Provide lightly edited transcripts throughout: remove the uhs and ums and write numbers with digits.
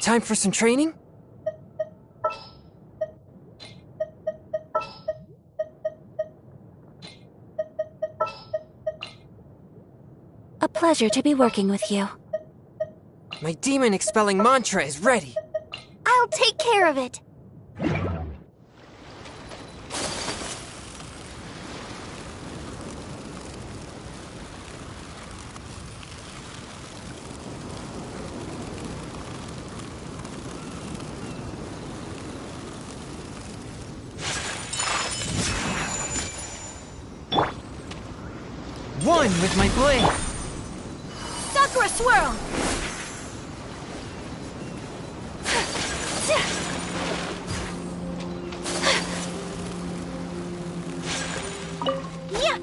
Time for some training? A pleasure to be working with you. My demon-expelling mantra is ready. I'll take care of it. One with my blade! Sakura Swirl! Yeah!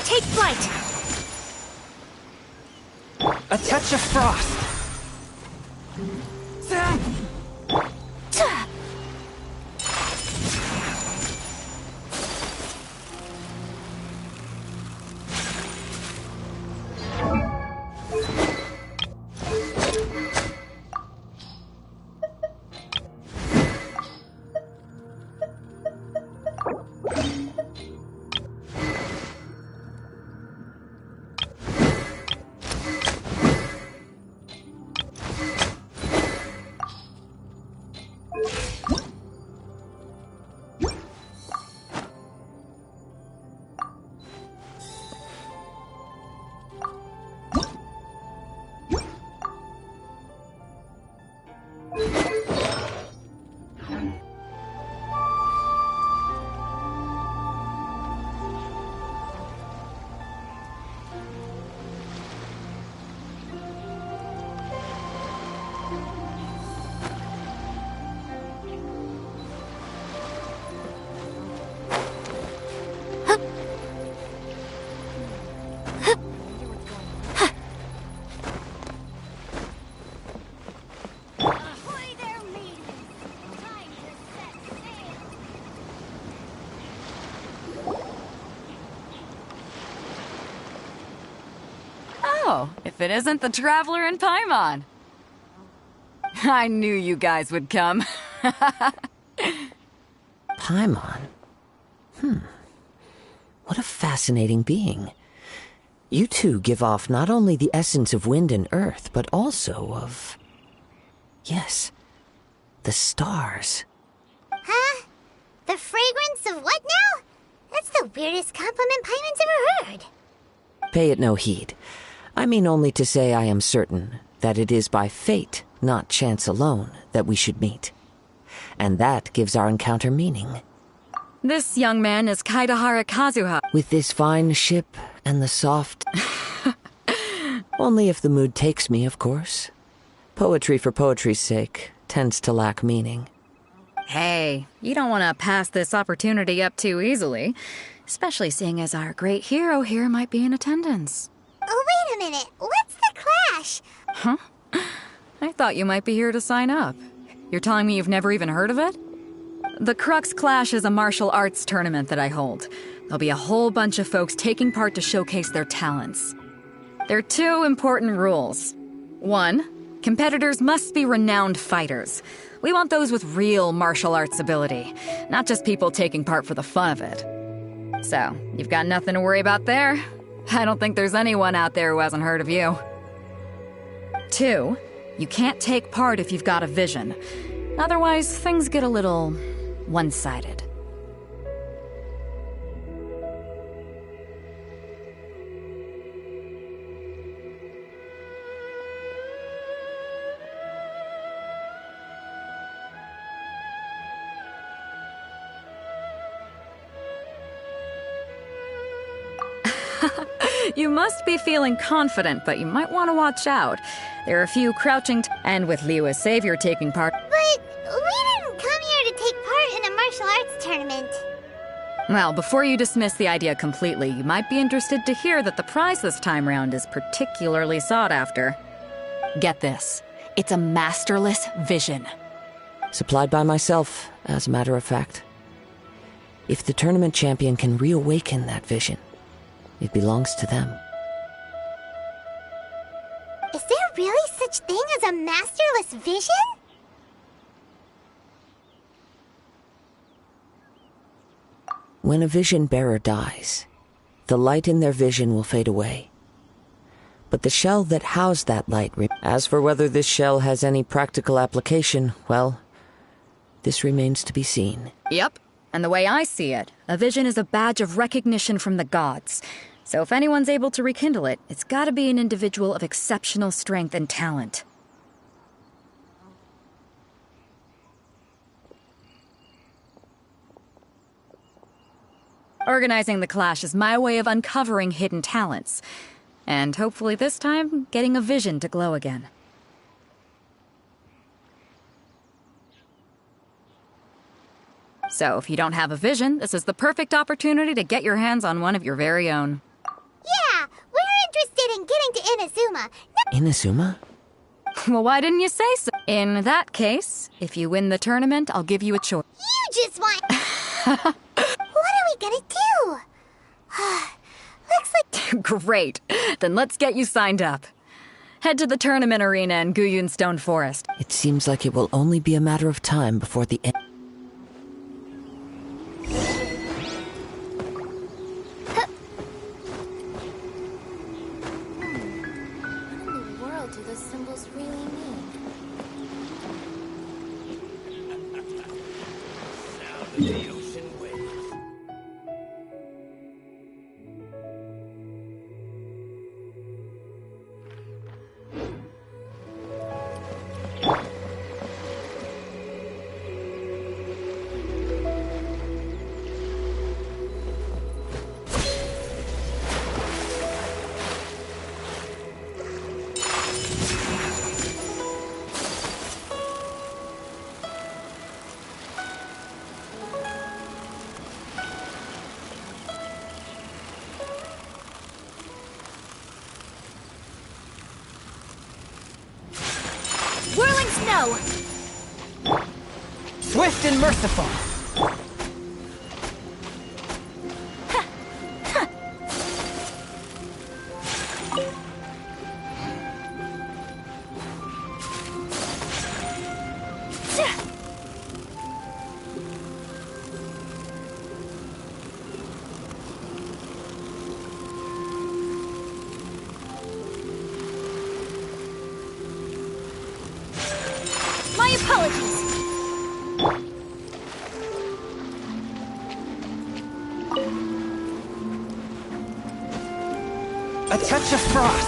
Take flight! A touch of frost! if it isn't the Traveler and Paimon. I knew you guys would come. Paimon? What a fascinating being. You two give off not only the essence of wind and earth, but also of... yes, the stars. Huh? The fragrance of what now? That's the weirdest compliment Paimon's ever heard. Pay it no heed. I mean only to say I am certain that it is by fate, not chance alone, that we should meet. And that gives our encounter meaning. This young man is Kaidahara Kazuha. With this fine ship and the soft... Only if the mood takes me, of course. Poetry for poetry's sake tends to lack meaning. Hey, you don't want to pass this opportunity up too easily, especially seeing as our great hero here might be in attendance. Oh, wait a minute. What's the clash? Huh? I thought you might be here to sign up. You're telling me you've never even heard of it? The Crux Clash is a martial arts tournament that I hold. There'll be a whole bunch of folks taking part to showcase their talents. There are 2 important rules. 1, competitors must be renowned fighters. We want those with real martial arts ability, not just people taking part for the fun of it. So, you've got nothing to worry about there. I don't think there's anyone out there who hasn't heard of you. 2, you can't take part if you've got a vision. Otherwise, things get a little one-sided. You must be feeling confident, but you might want to watch out. There are a few crouching and with Liu as savior taking part. But we didn't come here to take part in a martial arts tournament. Well, before you dismiss the idea completely, you might be interested to hear that the prize this time round is particularly sought after. Get this. It's a Masterless Vision. Supplied by myself, as a matter of fact. If the tournament champion can reawaken that vision, it belongs to them. Is there really such thing as a Masterless Vision? When a vision bearer dies, the light in their vision will fade away. But the shell that housed that light... As for whether this shell has any practical application, well, this remains to be seen. Yep. And the way I see it, a vision is a badge of recognition from the gods. So if anyone's able to rekindle it, it's gotta be an individual of exceptional strength and talent. Organizing the clash is my way of uncovering hidden talents. And hopefully this time, getting a vision to glow again. So if you don't have a vision, this is the perfect opportunity to get your hands on one of your very own. Yeah, we're interested in getting to Inazuma. Inazuma? Well, why didn't you say so? In that case, if you win the tournament, I'll give you a choice. You just want... What are we gonna do? Looks like... Great. Then let's get you signed up. Head to the tournament arena in Guyun Stone Forest. It seems like it will only be a matter of time before the end. Whirling snow! Swift and merciful. My apologies. A touch of frost.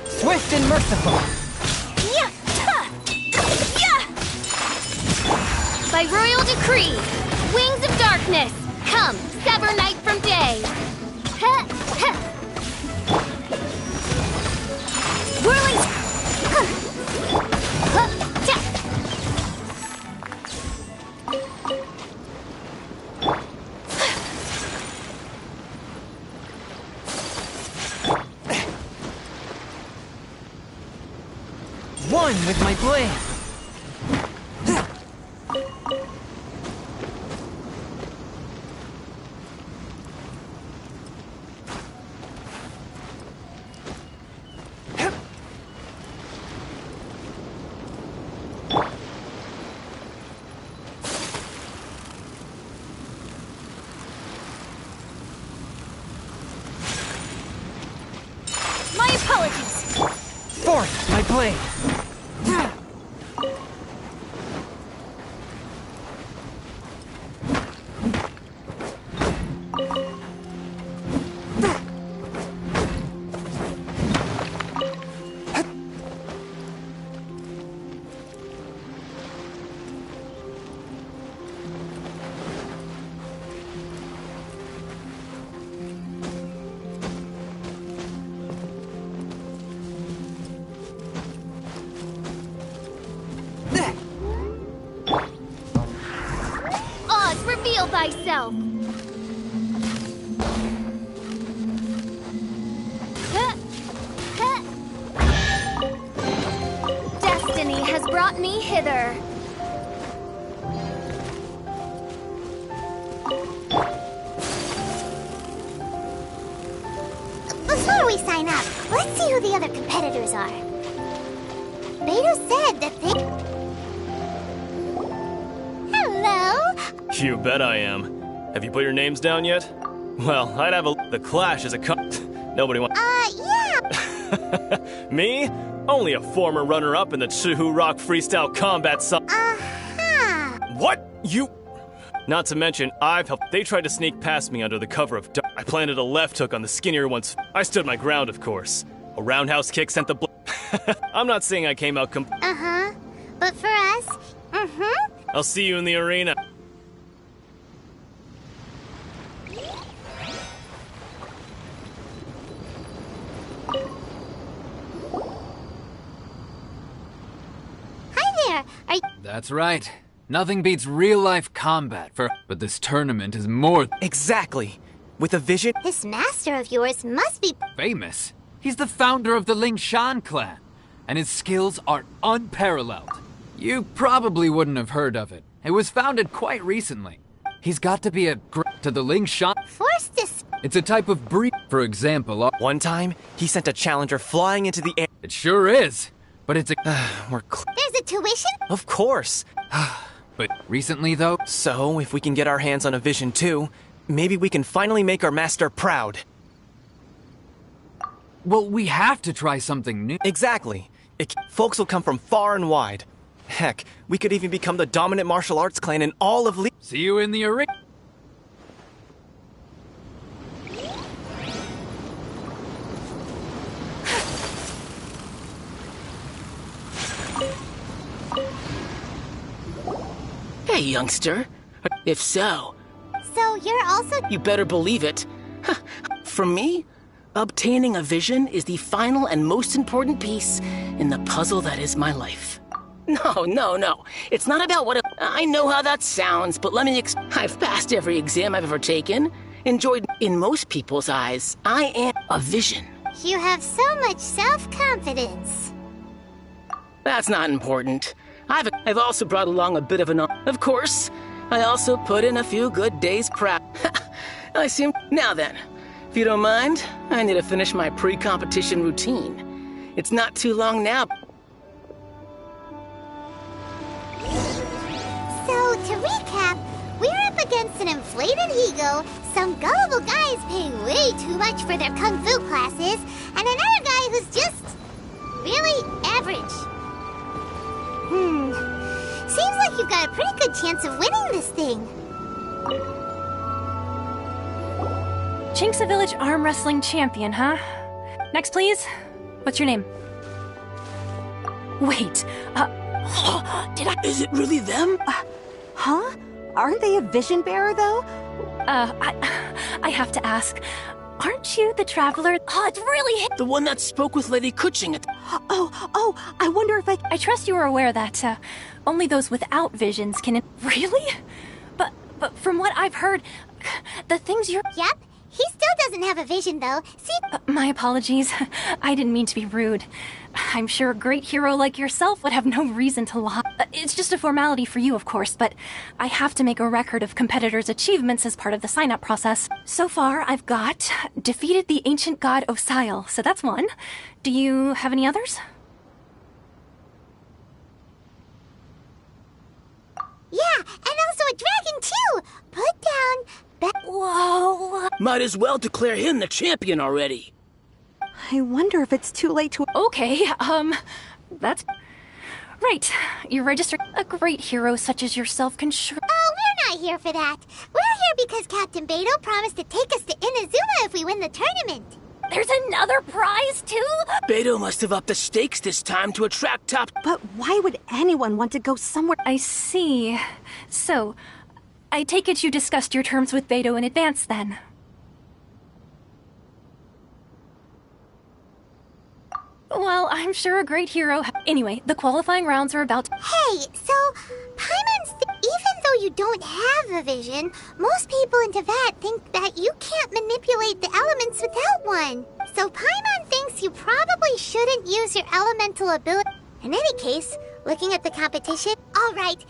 Swift and merciful. Yeah! Ha! Yeah! By royal decree, wings of darkness, come, sever night from day. Ha! Ha! Whirling. Huh. Huh. Ta. One with my blade. My apologies. Forth my blade. Oz, reveal thyself. Huh. Huh. Destiny has brought me hither. Before we sign up, let's see who the other competitors are. Beto said that they... Hello? You bet I am. Have you put your names down yet? Well, I'd have a... The Clash is a Nobody wants... Yeah. Me? Only a former runner-up in the Chihu Rock Freestyle Combat Uh-huh. What? You... Not to mention, I've helped... They tried to sneak past me under the cover of dark. I planted a left hook on the skinnier one's... I stood my ground, of course. A roundhouse kick sent the... I'm not saying I came out Uh-huh. But for us, I'll see you in the arena. Hi there. Are That's right. Nothing beats real-life combat but this tournament is more Exactly. With a vision. this master of yours must be... famous. He's the founder of the Lingshan clan, and his skills are unparalleled. You probably wouldn't have heard of it. It was founded quite recently. He's got to be a to the Lingshan. Force this... It's a type of breed. For example, One time, he sent a challenger flying into the air. it sure is, but it's a... There's a tuition? Of course. But recently, though, So, if we can get our hands on a vision too, maybe we can finally make our master proud. well, we have to try something new. Exactly. Folks will come from far and wide. Heck, we could even become the dominant martial arts clan in all of See you in the arena. Hey, youngster. If so, So you're also... you better believe it. From me? Obtaining a vision is the final and most important piece in the puzzle that is my life. No. It's not about what I know how that sounds, but let me I've passed every exam I've ever taken. Enjoyed. In most people's eyes, I am a vision. You have so much self-confidence. That's not important. I've also brought along a bit of Of course, I also put in a few good days prep. I seem. Now then, if you don't mind, I need to finish my pre-competition routine. It's not too long now. So, to recap, we're up against an inflated ego, some gullible guys paying way too much for their kung fu classes, and another guy who's just really average. Seems like you've got a pretty good chance of winning this thing. Chinksa Village Arm Wrestling Champion, huh? Next, please. What's your name? Wait, did I... Is it really them? Huh? Aren't they a vision bearer, though? I have to ask. Aren't you the traveler? Oh, it's really... The one that spoke with Lady Kuching at... Oh, I wonder if I trust you are aware that, only those without visions can... Really? But from what I've heard, the things you're... Yep. He still doesn't have a vision, though. See? My apologies. I didn't mean to be rude. I'm sure a great hero like yourself would have no reason to lie. It's just a formality for you, of course, but I have to make a record of competitors' achievements as part of the sign-up process. So far, I've got defeated the ancient god Osile, so that's one. Do you have any others? Yeah, and also a dragon, too! Put down... Whoa! Might as well declare him the champion already. I wonder if it's too late to... Okay, that's... Right, you're registered. A great hero such as yourself can sure... Oh, we're not here for that. We're here because Captain Beto promised to take us to Inazuma if we win the tournament. There's another prize, too? Beto must have upped the stakes this time to attract top... But why would anyone want to go somewhere... I see. So... I take it you discussed your terms with Beto in advance, then? Well, I'm sure a great hero... Anyway, the qualifying rounds are about... Hey, so... Paimon's... Even though you don't have a vision, most people in Teyvat think that you can't manipulate the elements without one. So Paimon thinks you probably shouldn't use your elemental ability. In any case, looking at the competition... Alright,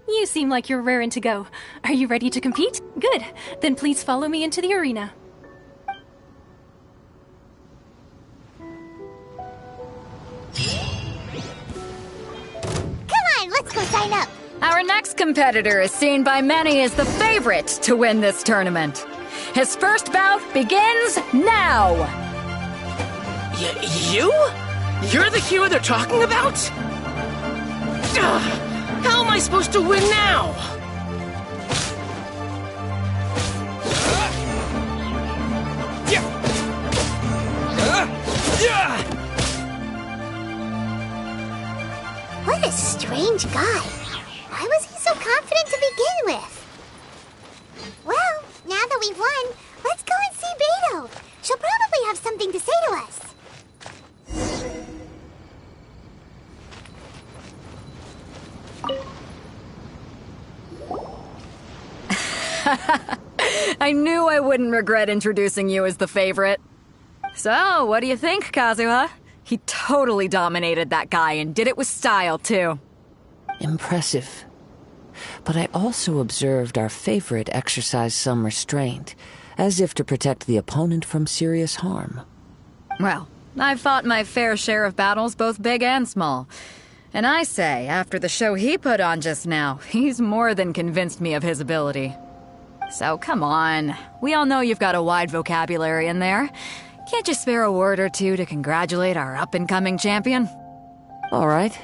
You seem like you're raring to go. Are you ready to compete? Good. Then please follow me into the arena. Come on, let's go sign up. Our next competitor is seen by many as the favorite to win this tournament. His first bout begins now! You? You're the hero they're talking about? Ugh. How am I supposed to win now? What a strange guy. Why was he so confident to begin with? Well, now that we've won, let's go and see Beto. She'll probably have something to say to us. I knew I wouldn't regret introducing you as the favorite. So, what do you think, Kazuha? He totally dominated that guy and did it with style, too. Impressive. But I also observed our favorite exercise some restraint, as if to protect the opponent from serious harm. Well, I've fought my fair share of battles, both big and small. And I say, after the show he put on just now, he's more than convinced me of his ability. So come on, we all know you've got a wide vocabulary in there. Can't you spare a word or two to congratulate our up-and-coming champion? All right.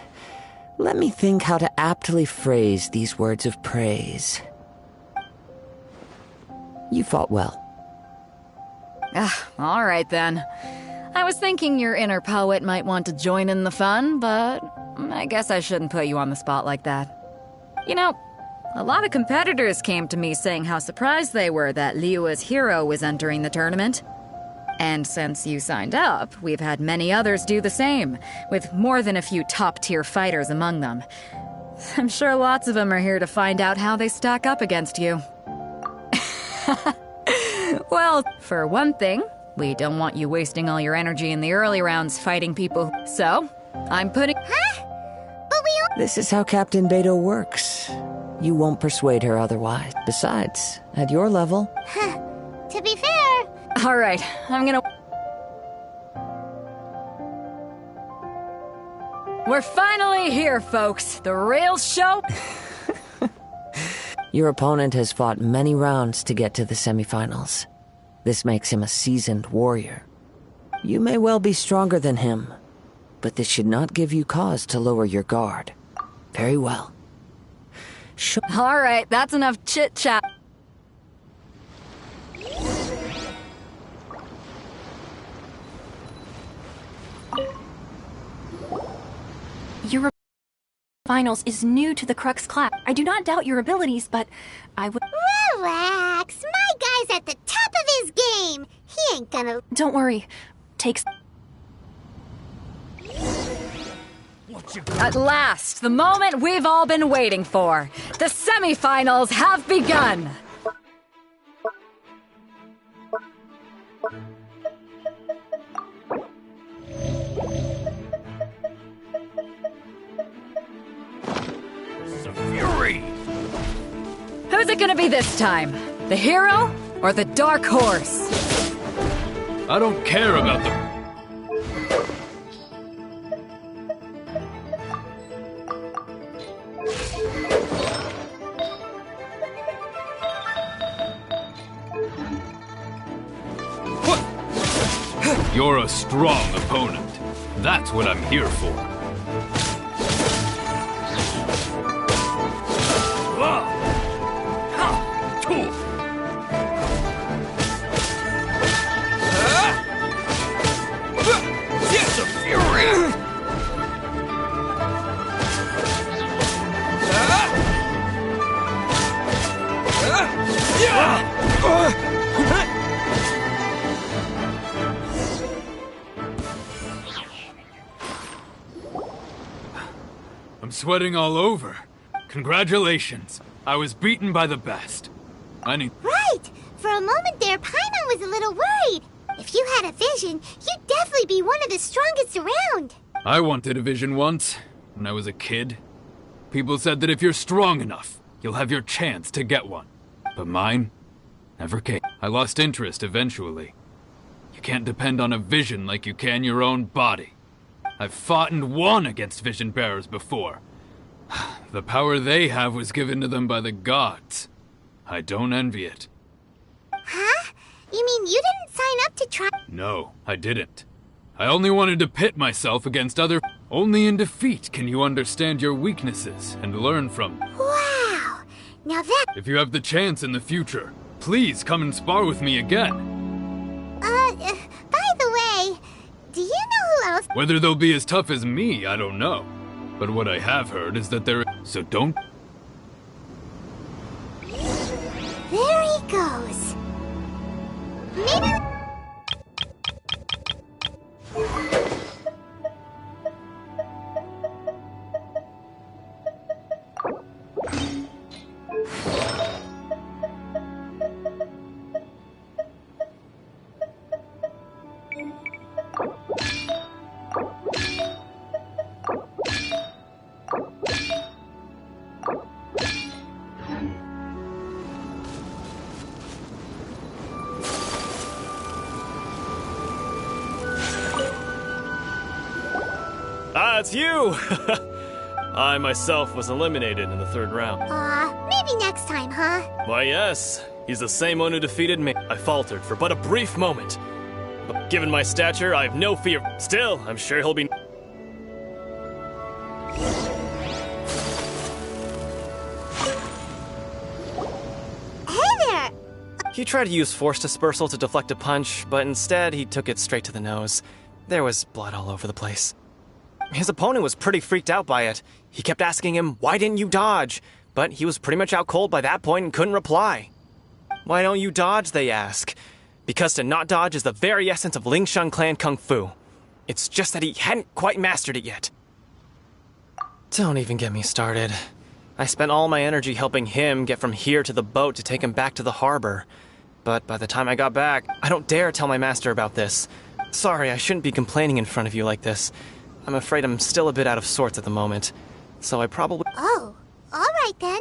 Let me think how to aptly phrase these words of praise. You fought well. All right then. I was thinking your inner poet might want to join in the fun, but I guess I shouldn't put you on the spot like that. You know, a lot of competitors came to me saying how surprised they were that Liyue's hero was entering the tournament. And since you signed up, we've had many others do the same, with more than a few top-tier fighters among them. I'm sure lots of them are here to find out how they stack up against you. Well, for one thing, we don't want you wasting all your energy in the early rounds fighting people. So, I'm putting... Huh? But we all... This is how Captain Beto works. You won't persuade her otherwise. Besides, at your level... To be fair... Alright, I'm gonna... We're finally here, folks. The real show... Your opponent has fought many rounds to get to the semifinals. This makes him a seasoned warrior. You may well be stronger than him, but this should not give you cause to lower your guard. Very well. Alright, that's enough chit-chat. Your finals is new to the Crux Clash. I do not doubt your abilities, but I would... Relax. My guy's at the top of his game. He ain't gonna... Don't worry. Takes... At last, the moment we've all been waiting for. The semifinals have begun. Fury! Who's it gonna be this time? The hero or the dark horse? I don't care about the... You're a strong opponent. That's what I'm here for. Yes, a fury! I'm sweating all over. Congratulations. I was beaten by the best. I need... Right! For a moment there, Paimon was a little worried. If you had a vision, you'd definitely be one of the strongest around. I wanted a vision once, when I was a kid. People said that if you're strong enough, you'll have your chance to get one. But mine never came. I lost interest eventually. You can't depend on a vision like you can your own body. I've fought and won against vision bearers before. The power they have was given to them by the gods. I don't envy it. Huh? You mean you didn't sign up to try? No, I didn't. I only wanted to pit myself against other... Only in defeat can you understand your weaknesses and learn from... Wow! Now that... If you have the chance in the future, please come and spar with me again. By the way, do you know who else... Whether they'll be as tough as me, I don't know. But what I have heard is that they're... So don't... There he goes. Maybe... Ah, it's you! I myself was eliminated in the third round. Maybe next time, huh? Why, yes. He's the same one who defeated me. I faltered for but a brief moment. But given my stature, I have no fear. Still, I'm sure he'll be... Hey there! He tried to use force dispersal to deflect a punch, but instead he took it straight to the nose. There was blood all over the place. His opponent was pretty freaked out by it. He kept asking him, "Why didn't you dodge?" But he was pretty much out cold by that point and couldn't reply. "Why don't you dodge?" they ask. Because to not dodge is the very essence of Lingshan clan kung fu. It's just that he hadn't quite mastered it yet. Don't even get me started. I spent all my energy helping him get from here to the boat to take him back to the harbor. But by the time I got back, I don't dare tell my master about this. Sorry, I shouldn't be complaining in front of you like this. I'm afraid I'm still a bit out of sorts at the moment. So I probably... Oh, alright then.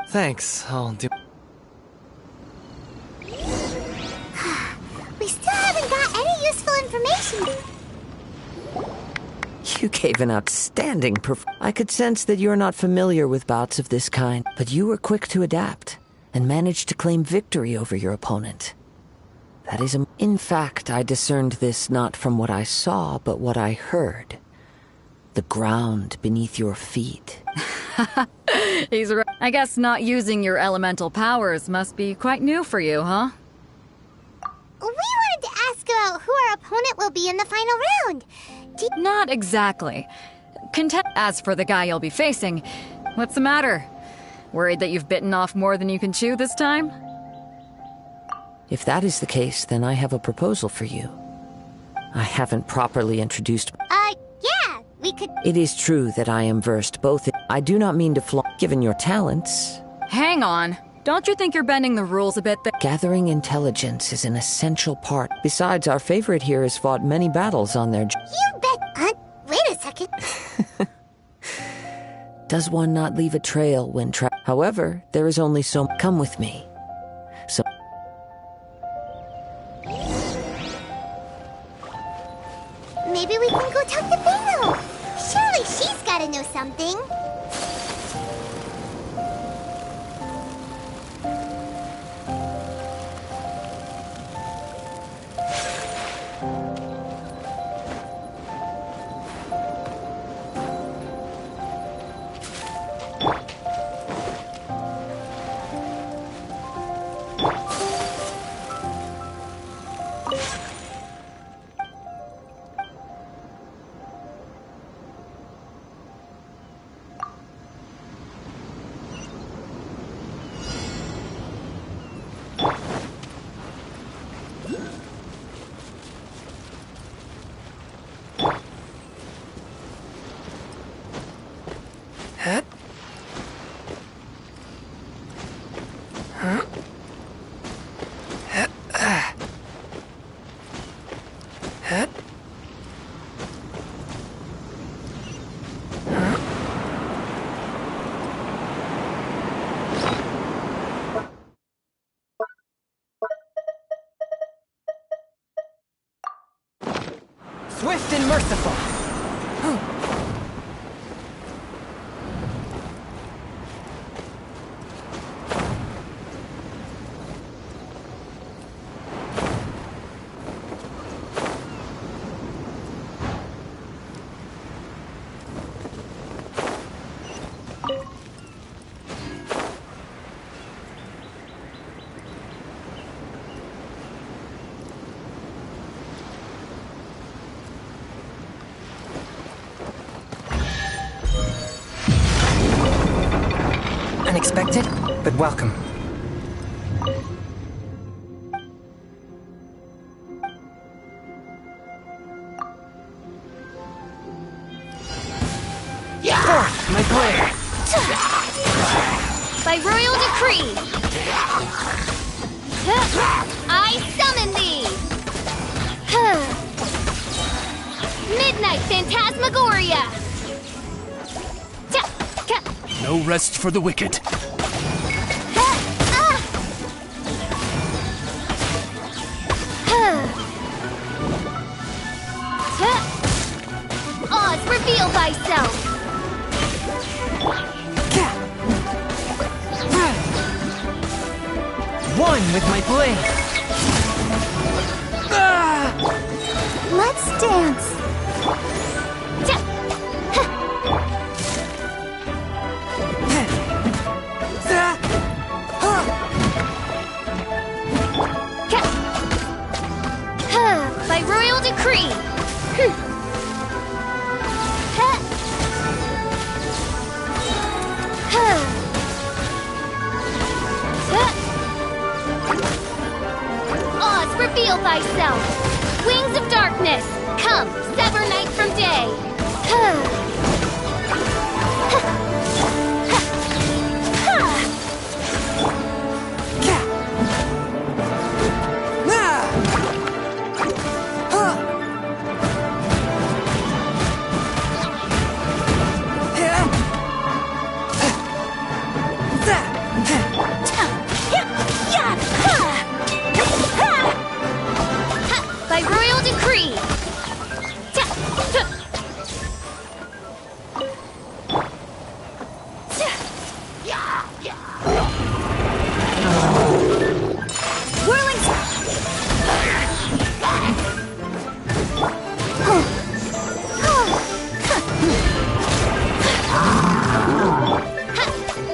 Thanks, I'll do... We still haven't got any useful information. You gave an outstanding I could sense that you're not familiar with bouts of this kind, but you were quick to adapt and managed to claim victory over your opponent. That is In fact, I discerned this not from what I saw, but what I heard. The ground beneath your feet. He's right. I guess not using your elemental powers must be quite new for you, huh? We wanted to ask about who our opponent will be in the final round. Not exactly. As for the guy you'll be facing, what's the matter? Worried that you've bitten off more than you can chew this time? If that is the case, then I have a proposal for you. I haven't properly introduced... Yeah, we could... It is true that I am versed both in... I do not mean to given your talents. Hang on. Don't you think you're bending the rules a bit there? Gathering intelligence is an essential part. Besides, our favorite here has fought many battles on their... You bet... wait a second. Does one not leave a trail when However, there is only so... Come with me. So... Maybe we can go talk to Pharaoh. Surely she's gotta know something. Swift and merciful. Unexpected, but welcome. Forth, my blade! By royal decree, I summon thee! Midnight Phantasmagoria! No rest for the wicked. Oz, reveal thyself! One with my blade! Let's dance! By royal decree! Oz, reveal Reveal thyself! Wings of darkness! Come, sever night from day! By royal decree! Whirling!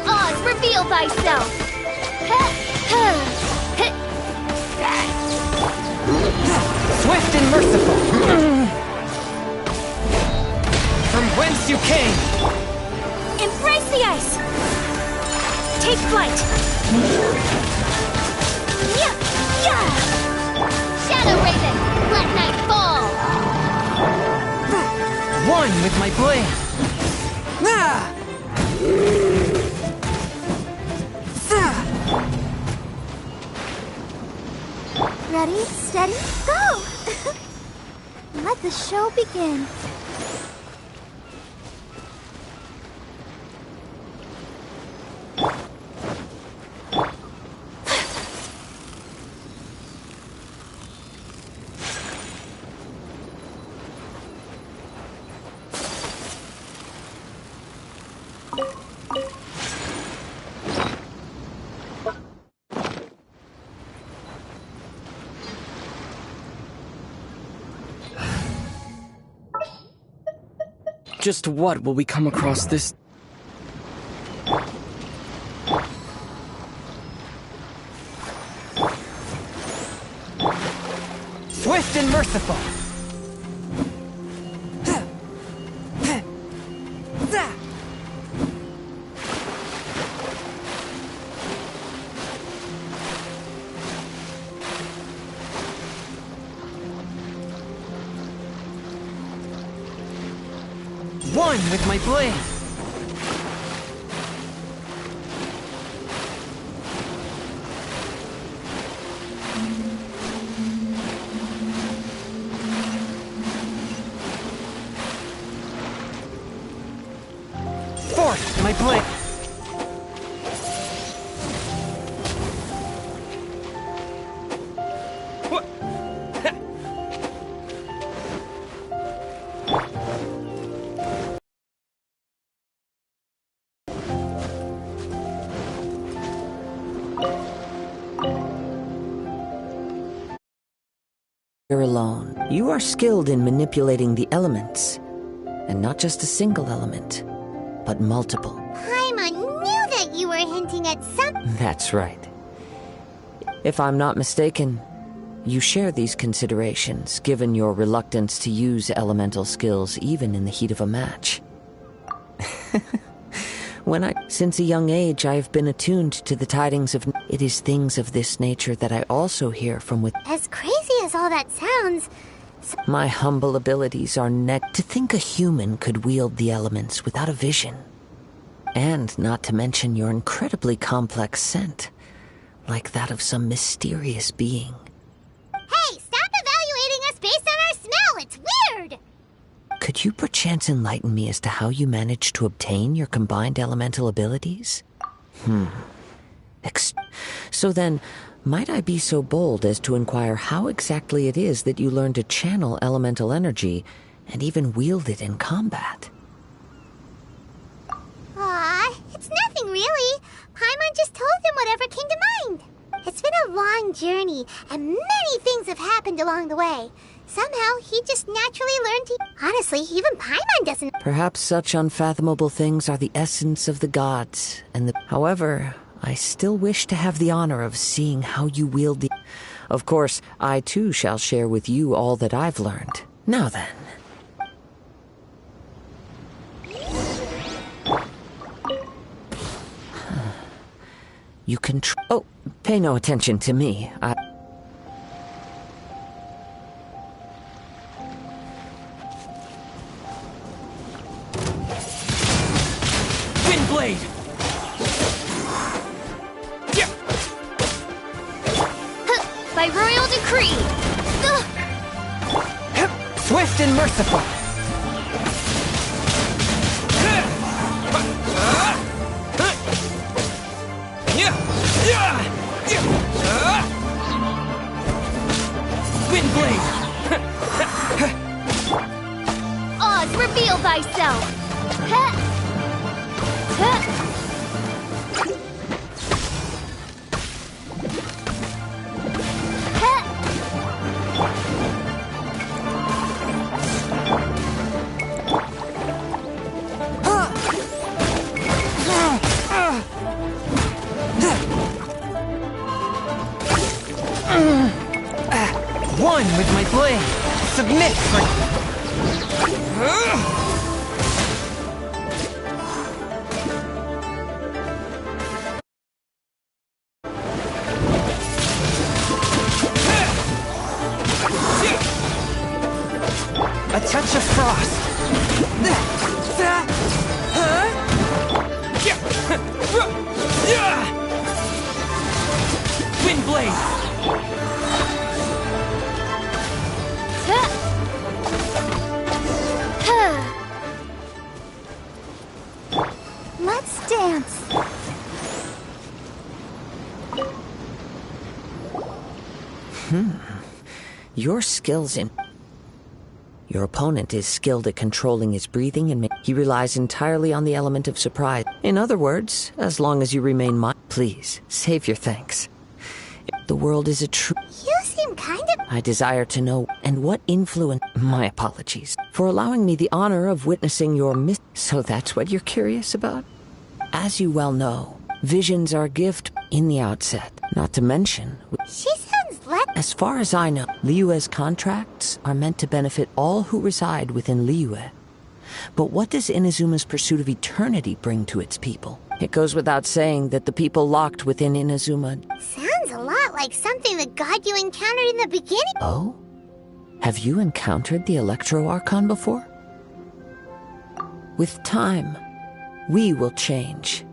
Oz, reveal thyself! Swift and merciful! From whence you came! Embrace the ice! Take flight! Shadow Raven, let night fall! One with my blade! Ready, steady, go! Let the show begin. Just what will we come across this? Swift and merciful! One with my blade! Forth, my blade! You're alone. You are skilled in manipulating the elements. And not just a single element, but multiple. Paimon knew that you were hinting at something. That's right. If I'm not mistaken, you share these considerations, given your reluctance to use elemental skills even in the heat of a match. Since a young age, I have been attuned to the tidings of... It is things of this nature that I also hear from within. As crazy as all that sounds... My humble abilities are to think a human could wield the elements without a vision. And not to mention your incredibly complex scent, like that of some mysterious being. Hey, stop evaluating us based on our smell! It's weird! Could you perchance enlighten me as to how you managed to obtain your combined elemental abilities? So then, might I be so bold as to inquire how exactly it is that you learned to channel elemental energy and even wield it in combat? Aw, it's nothing really. Paimon just told him whatever came to mind. It's been a long journey, and many things have happened along the way. Somehow, he just naturally learned to... Honestly, even Paimon doesn't... Perhaps such unfathomable things are the essence of the gods, and However, I still wish to have the honor of seeing how you wield the... Of course, I too shall share with you all that I've learned. Now then. You can oh, pay no attention to me. blade! By royal decree! Swift and merciful! Wind blade! Oz, reveal thyself! One with my blade! Submit for... A touch of frost! Wind blade! Let's dance. Your skills in... Your opponent is skilled at controlling his breathing and he relies entirely on the element of surprise. In other words, as long as you remain please, save your thanks. The world is a true... You seem kind of... I desire to know, and what influence... My apologies for allowing me the honor of witnessing your So that's what you're curious about? As you well know, visions are a gift in the outset. Not to mention... She sounds like... As far as I know, Liyue's contracts are meant to benefit all who reside within Liyue. But what does Inazuma's pursuit of eternity bring to its people? It goes without saying that the people locked within Inazuma... Sounds a lot like something the god you encountered in the beginning. Oh? Have you encountered the Electro Archon before? With time, we will change.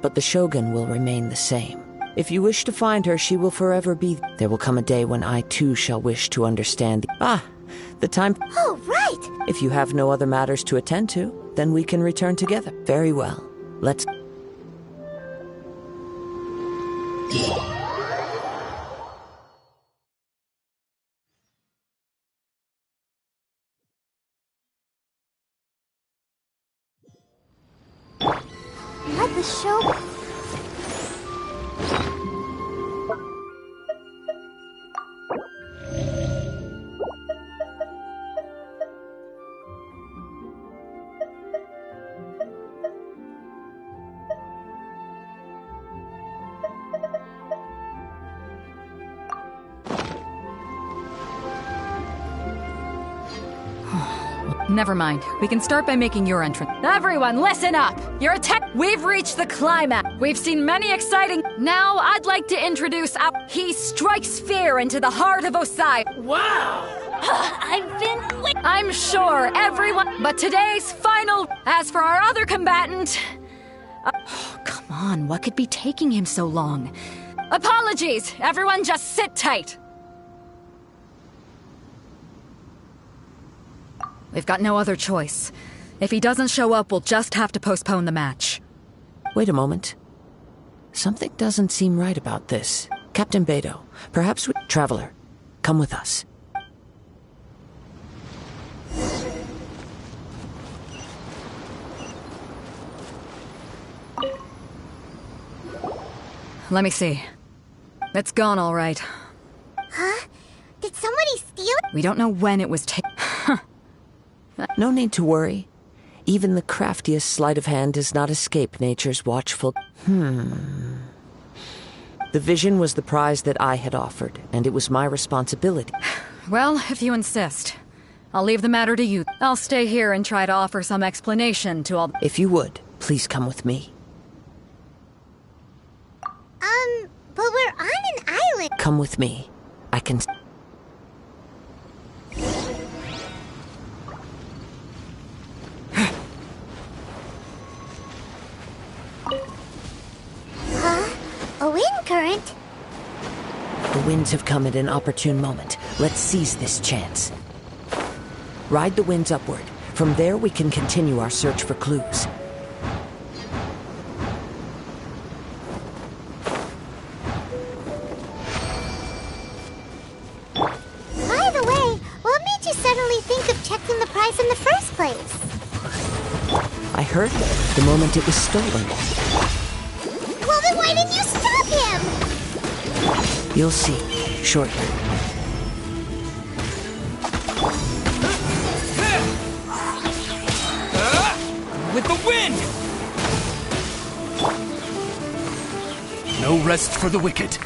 But the Shogun will remain the same. If you wish to find her, she will forever be... There will come a day when I too shall wish to understand the time... Oh, right! If you have no other matters to attend to, then we can return together. Very well. Let's... Let the show... Never mind. We can start by making your entrance. Everyone, listen up! Your attack... We've reached the climax. We've seen many exciting... Now, I'd like to introduce our... He strikes fear into the heart of Osai. Wow! I've been... I'm sure everyone... But today's final... As for our other combatant... come on, what could be taking him so long? Apologies! Everyone just sit tight! We've got no other choice. If he doesn't show up, we'll just have to postpone the match. Wait a moment. Something doesn't seem right about this. Captain Beidou, perhaps we... Traveler, come with us. Let me see. It's gone all right. Huh? Did somebody steal it? We don't know when it was taken. No need to worry. Even the craftiest sleight of hand does not escape nature's watchful... The vision was the prize that I had offered, and it was my responsibility. Well, if you insist. I'll leave the matter to you. I'll stay here and try to offer some explanation to all... If you would, please come with me. But we're on an island. Come with me. I can... winds have come at an opportune moment. Let's seize this chance. Ride the winds upward. From there, we can continue our search for clues. By the way, what made you suddenly think of checking the price in the first place? I heard the moment it was stolen. Well, then why didn't you stop him? You'll see, shortly. With the wind! No rest for the wicked.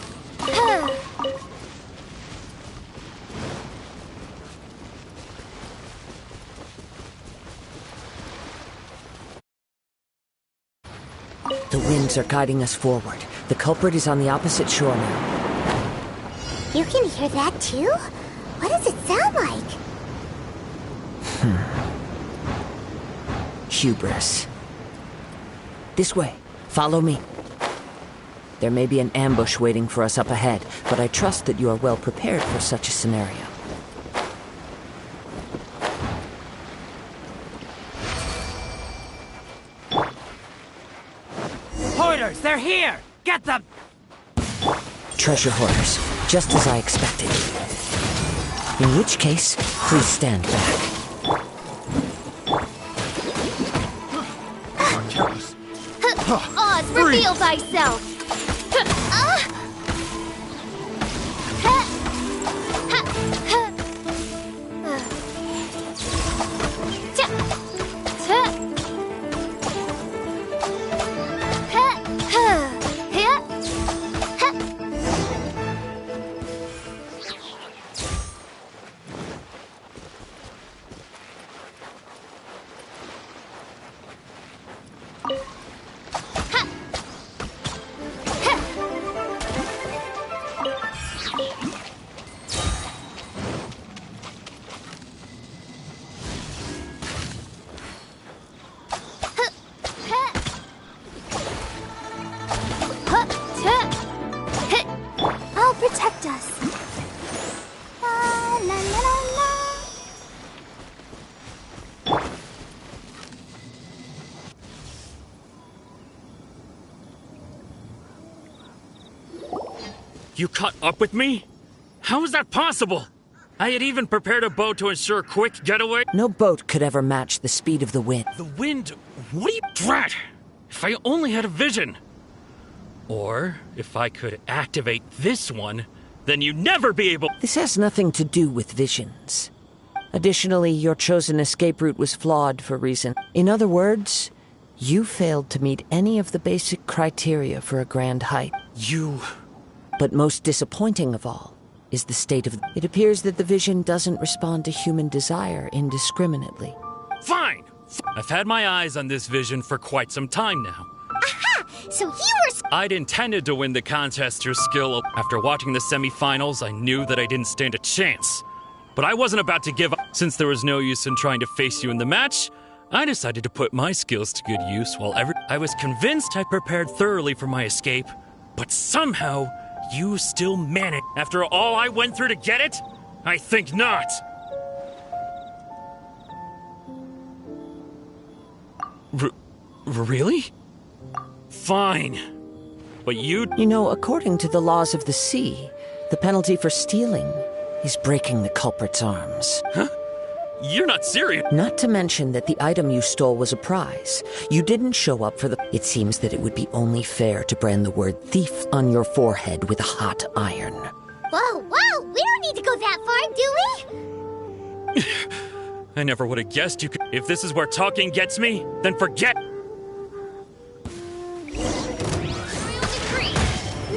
The winds are guiding us forward. The culprit is on the opposite shore now. You can hear that too? What does it sound like? Hubris. This way. Follow me. There may be an ambush waiting for us up ahead, but I trust that you are well prepared for such a scenario. Hoarders, they're here! Get them! Treasure hoarders, just as I expected. In which case, please stand back. Oz, reveal thyself! I'll protect us. La, la, la, la, la. You caught up with me? How is that possible? I had even prepared a boat to ensure a quick getaway. No boat could ever match the speed of the wind. The wind? What are you... Drat! If I only had a vision. Or, if I could activate this one, then you'd never be able... This has nothing to do with visions. Additionally, your chosen escape route was flawed for reason. In other words, you failed to meet any of the basic criteria for a grand height. You... But most disappointing of all is the state of... It appears that the vision doesn't respond to human desire indiscriminately. Fine! I've had my eyes on this vision for quite some time now. Aha! So you were... I'd intended to win the contest through skill. After watching the semifinals, I knew that I didn't stand a chance. But I wasn't about to give up. Since there was no use in trying to face you in the match, I decided to put my skills to good use while I was convinced I prepared thoroughly for my escape. But somehow, you still managed. After all I went through to get it? I think not. Really? Fine. But you... You know, according to the laws of the sea, the penalty for stealing is breaking the culprit's arms. Huh? You're not serious. Not to mention that the item you stole was a prize. You didn't show up for the... It seems that it would be only fair to brand the word thief on your forehead with a hot iron. Whoa, whoa! We don't need to go that far, do we? I never would have guessed you could... If this is where talking gets me, then forget...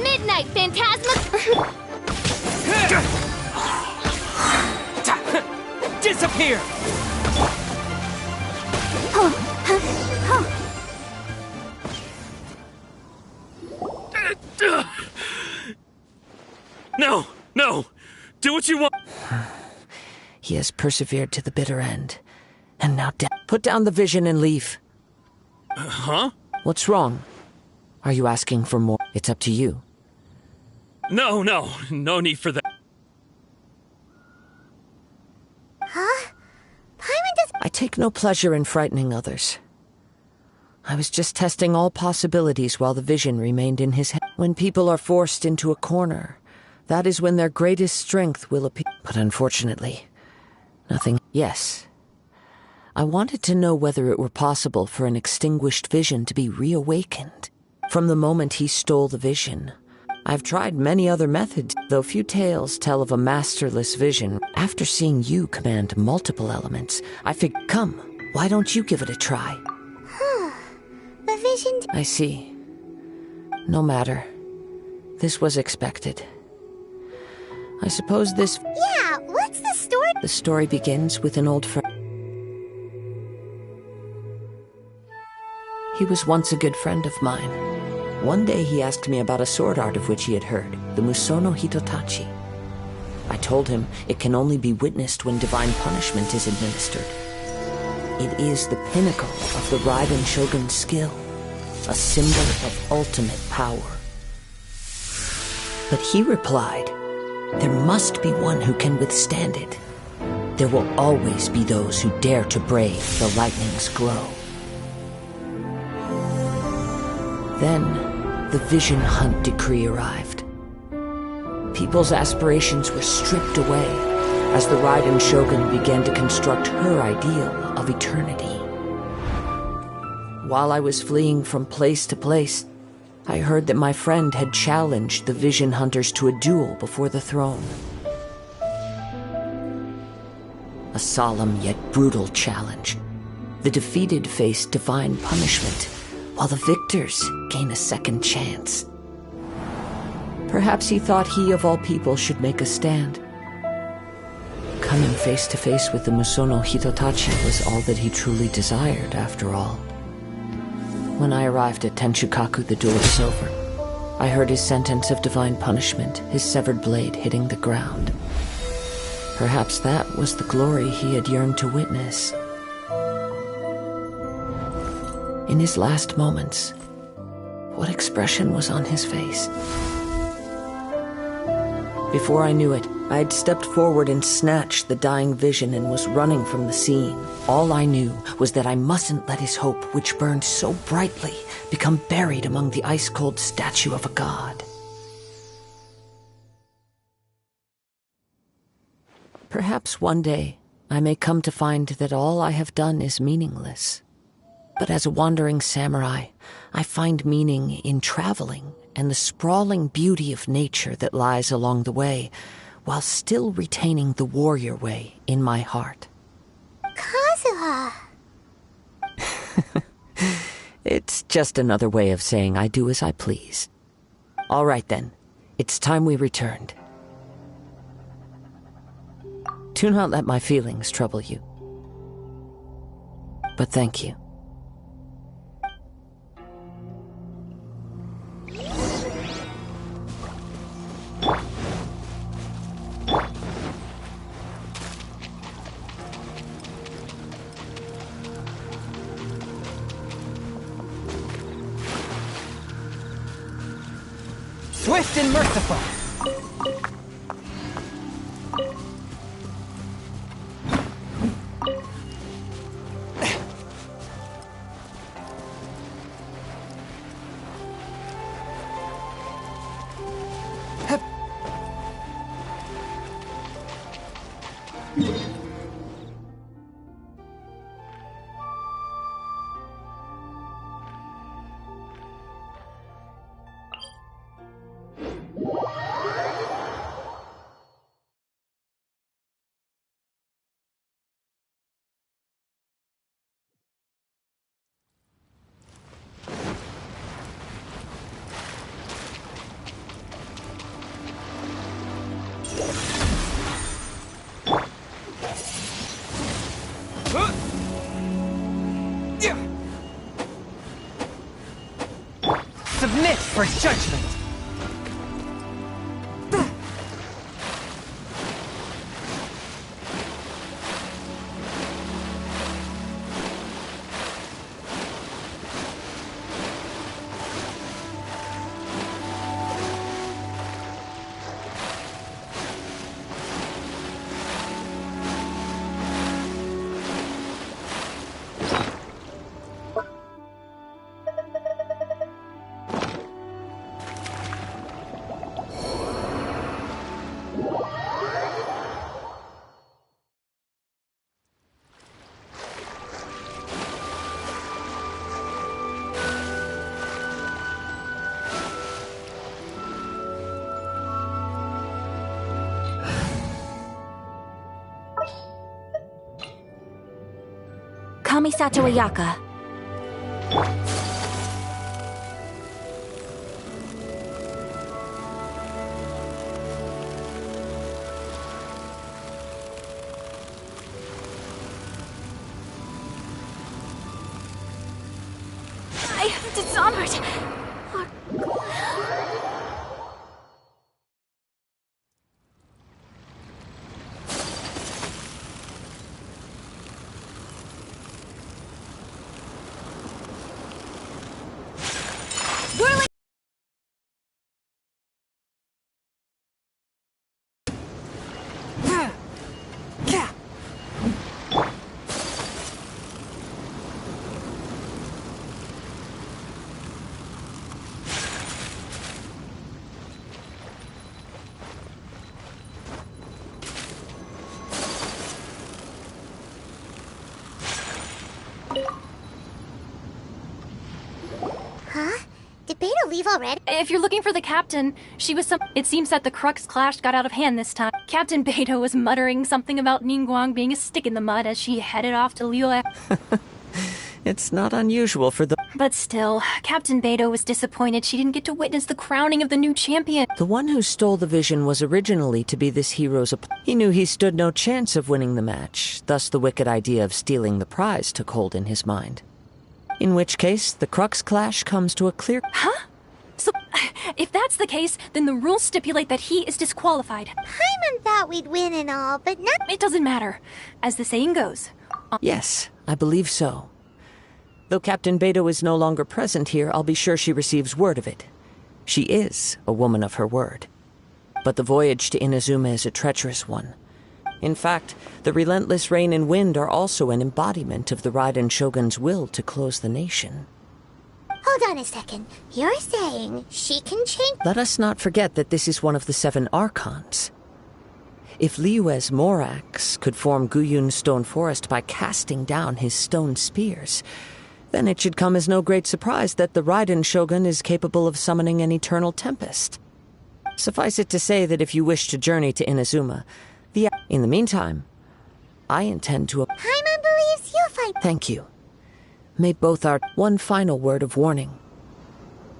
Midnight Phantasma... Disappear! No! No! Do what you want! He has persevered to the bitter end. And now put down the vision and leave. Huh? What's wrong? Are you asking for more? It's up to you. No need for that. Huh? Paimon does— I take no pleasure in frightening others. I was just testing all possibilities while the vision remained in his head. When people are forced into a corner, that is when their greatest strength will appear. But unfortunately, nothing. Yes. I wanted to know whether it were possible for an extinguished vision to be reawakened. From the moment he stole the vision, I've tried many other methods, though few tales tell of a masterless vision. After seeing you command multiple elements, I figured, come, why don't you give it a try? The vision— I see. No matter. This was expected. I suppose this— Yeah, what's the story? The story begins with an old friend. He was once a good friend of mine. One day he asked me about a sword art of which he had heard, the Musono Hitotachi. I told him it can only be witnessed when divine punishment is administered. It is the pinnacle of the Raiden Shogun's skill, a symbol of ultimate power. But he replied, there must be one who can withstand it. There will always be those who dare to brave the lightning's glow. Then, the Vision Hunt decree arrived. People's aspirations were stripped away as the Raiden Shogun began to construct her ideal of eternity. While I was fleeing from place to place, I heard that my friend had challenged the Vision Hunters to a duel before the throne. A solemn yet brutal challenge. The defeated face divine punishment, while the victors gain a second chance. Perhaps he thought he of all people should make a stand. Coming face to face with the Musono Hitotachi was all that he truly desired, after all. When I arrived at Tenshukaku, the duel was over. I heard his sentence of divine punishment, his severed blade hitting the ground. Perhaps that was the glory he had yearned to witness. In his last moments, what expression was on his face? Before I knew it, I had stepped forward and snatched the dying vision and was running from the scene. All I knew was that I mustn't let his hope, which burned so brightly, become buried among the ice-cold statue of a god. Perhaps one day I may come to find that all I have done is meaningless. But as a wandering samurai, I find meaning in traveling and the sprawling beauty of nature that lies along the way, while still retaining the warrior way in my heart. Kazuha! It's just another way of saying I do as I please. All right then, it's time we returned. Do not let my feelings trouble you. But thank you. Swift and merciful. Submit for judgment! Kamisato Ayaka. I have dishonored. Huh? Did Beta leave already? If you're looking for the captain, she was some. It seems that the Crux Clash got out of hand this time. Captain Beto was muttering something about Ningguang being a stick in the mud as she headed off to Liyue. It's not unusual for the... But still, Captain Beto was disappointed she didn't get to witness the crowning of the new champion. The one who stole the vision was originally to be this hero's He knew he stood no chance of winning the match, thus the wicked idea of stealing the prize took hold in his mind. In which case, the Crux Clash comes to a clear... Huh? So, if that's the case, then the rules stipulate that he is disqualified. Paimon thought we'd win and all, but not... It doesn't matter. As the saying goes. Yes, I believe so. Though Captain Beto is no longer present here, I'll be sure she receives word of it. She is a woman of her word. But the voyage to Inazuma is a treacherous one. In fact, the relentless rain and wind are also an embodiment of the Raiden Shogun's will to close the nation. Hold on a second. You're saying she can change... Let us not forget that this is one of the 7 Archons. If Liyue's Morax could form Guyun's stone forest by casting down his stone spears, then it should come as no great surprise that the Raiden Shogun is capable of summoning an eternal tempest. Suffice it to say that if you wish to journey to Inazuma, in the meantime, I intend to... Paimon believes you'll fight... Thank you. May both our... One final word of warning.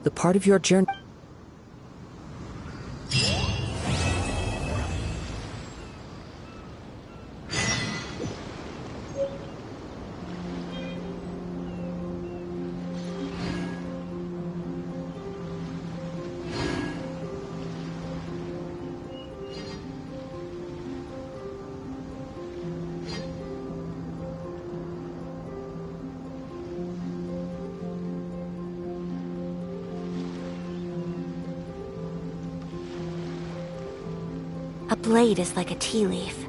The part of your journey... A blade is like a tea leaf.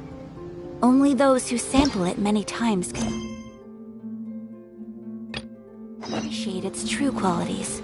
Only those who sample it many times can appreciate its true qualities.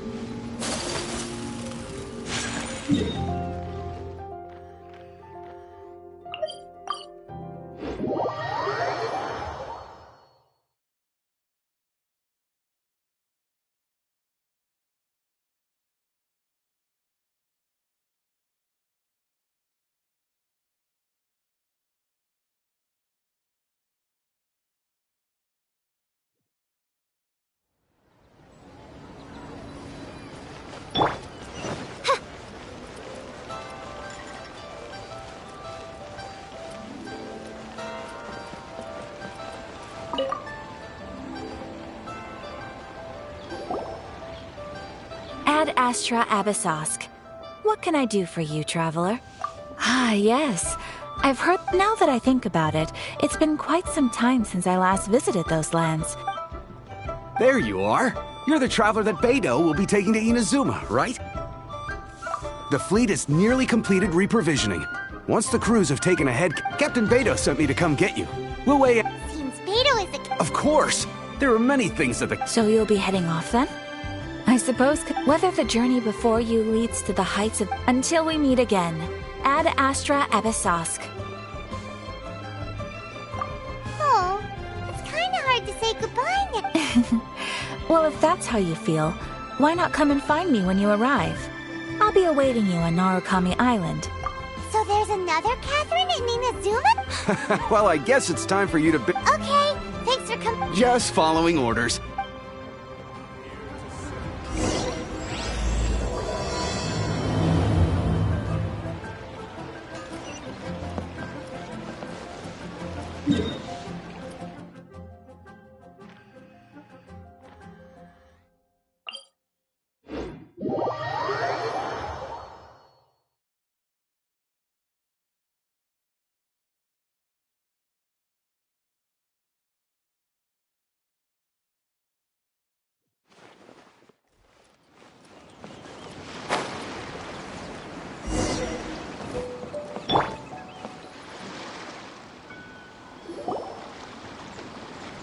Ad Astra Abyssosk. What can I do for you, traveler? Ah, yes. I've heard... Now that I think about it, it's been quite some time since I last visited those lands. There you are. You're the traveler that Beto will be taking to Inazuma, right? The fleet is nearly completed reprovisioning. Once the crews have taken ahead, Captain Beto sent me to come get you. We'll weigh... Seems Beto is a... Of course! There are many things that the... So you'll be heading off then? I suppose whether the journey before you leads to the heights of... Until we meet again. Ad Astra Abyssosk. Oh, it's kinda hard to say goodbye now. Well, if that's how you feel, why not come and find me when you arrive? I'll be awaiting you on Narukami Island. So there's another Catherine in Inazuma? Well, I guess it's time for you to... Okay, thanks for Just following orders.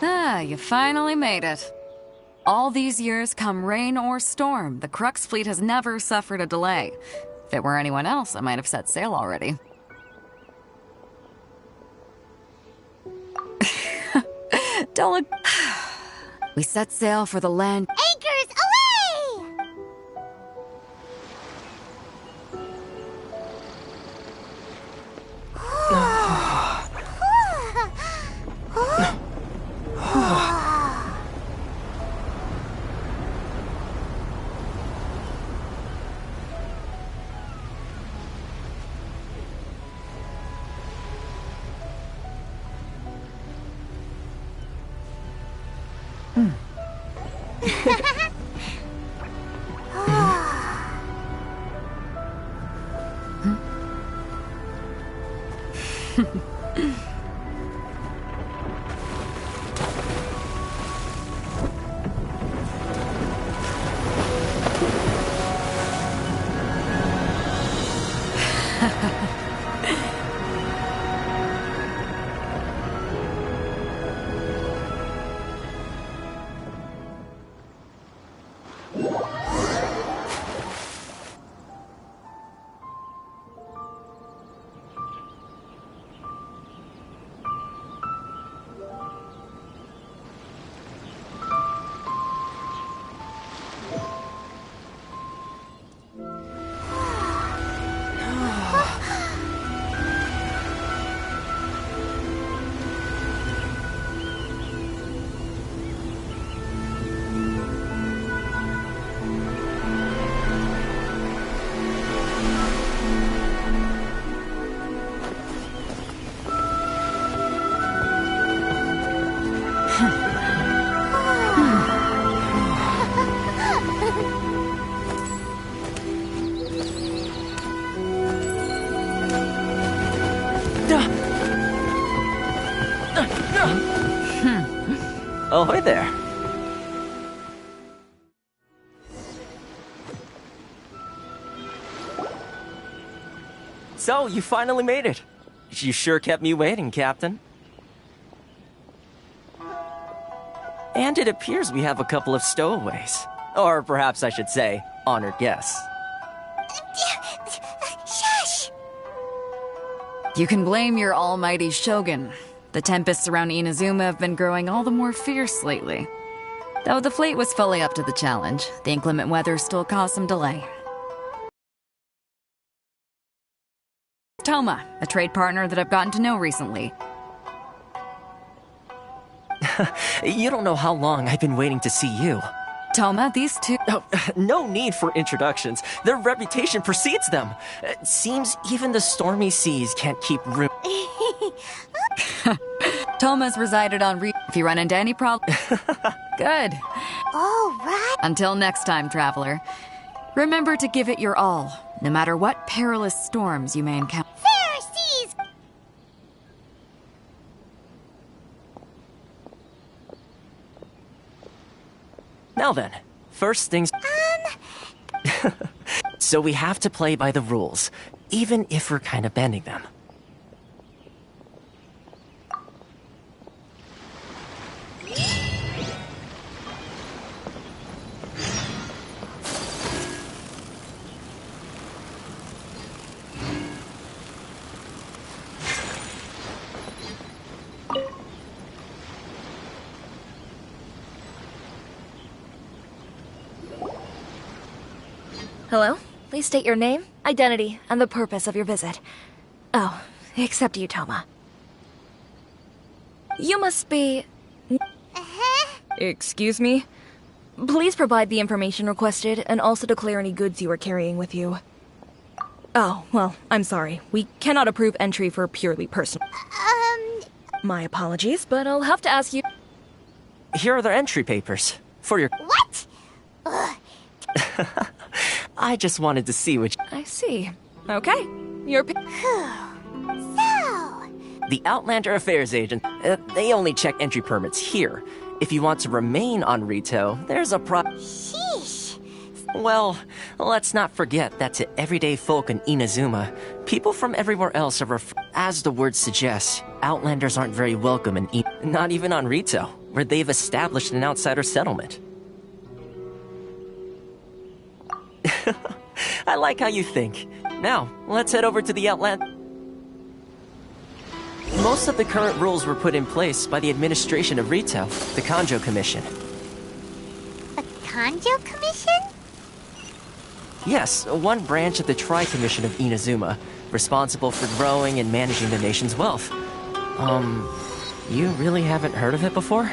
Ah, you finally made it. All these years, come rain or storm, the Crux fleet has never suffered a delay. If it were anyone else, I might have set sail already. Don't look... We set sail for the land... Anchors away! Ahoy there. So, you finally made it. You sure kept me waiting, Captain. And it appears we have a couple of stowaways. Or perhaps I should say, honored guests. Shush! You can blame your almighty Shogun. The tempests around Inazuma have been growing all the more fierce lately. Though the fleet was fully up to the challenge, the inclement weather still caused some delay. Toma, a trade partner that I've gotten to know recently. You don't know how long I've been waiting to see you. Toma, these two... Oh, no need for introductions. Their reputation precedes them. Seems even the stormy seas can't keep room. Toma's resided on If you run into any problem... Good. All right. Until next time, traveler. Remember to give it your all, no matter what perilous storms you may encounter. Pharisees! Now then, first things... So we have to play by the rules, even if we're kind of bending them. Hello? Please state your name, identity, and the purpose of your visit. Oh, except you, Toma. You must be... Excuse me? Please provide the information requested and also declare any goods you are carrying with you. Oh, well, I'm sorry. We cannot approve entry for purely personal. My apologies, but I'll have to ask you. Here are the entry papers. For your. What? Ugh. I just wanted to see which. I see. Okay. Your. So. The Outlander Affairs Agent. They only check entry permits here. If you want to remain on Rito, there's a Sheesh. Well, let's not forget that to everyday folk in Inazuma, people from everywhere else are as the word suggests, Outlanders aren't very welcome in not even on Rito, where they've established an outsider settlement. I like how you think. Now, let's head over to the Outland. Most of the current rules were put in place by the administration of Rito, the Kanjo Commission. A Kanjo Commission? Yes, one branch of the Tri-Commission of Inazuma, responsible for growing and managing the nation's wealth. You really haven't heard of it before?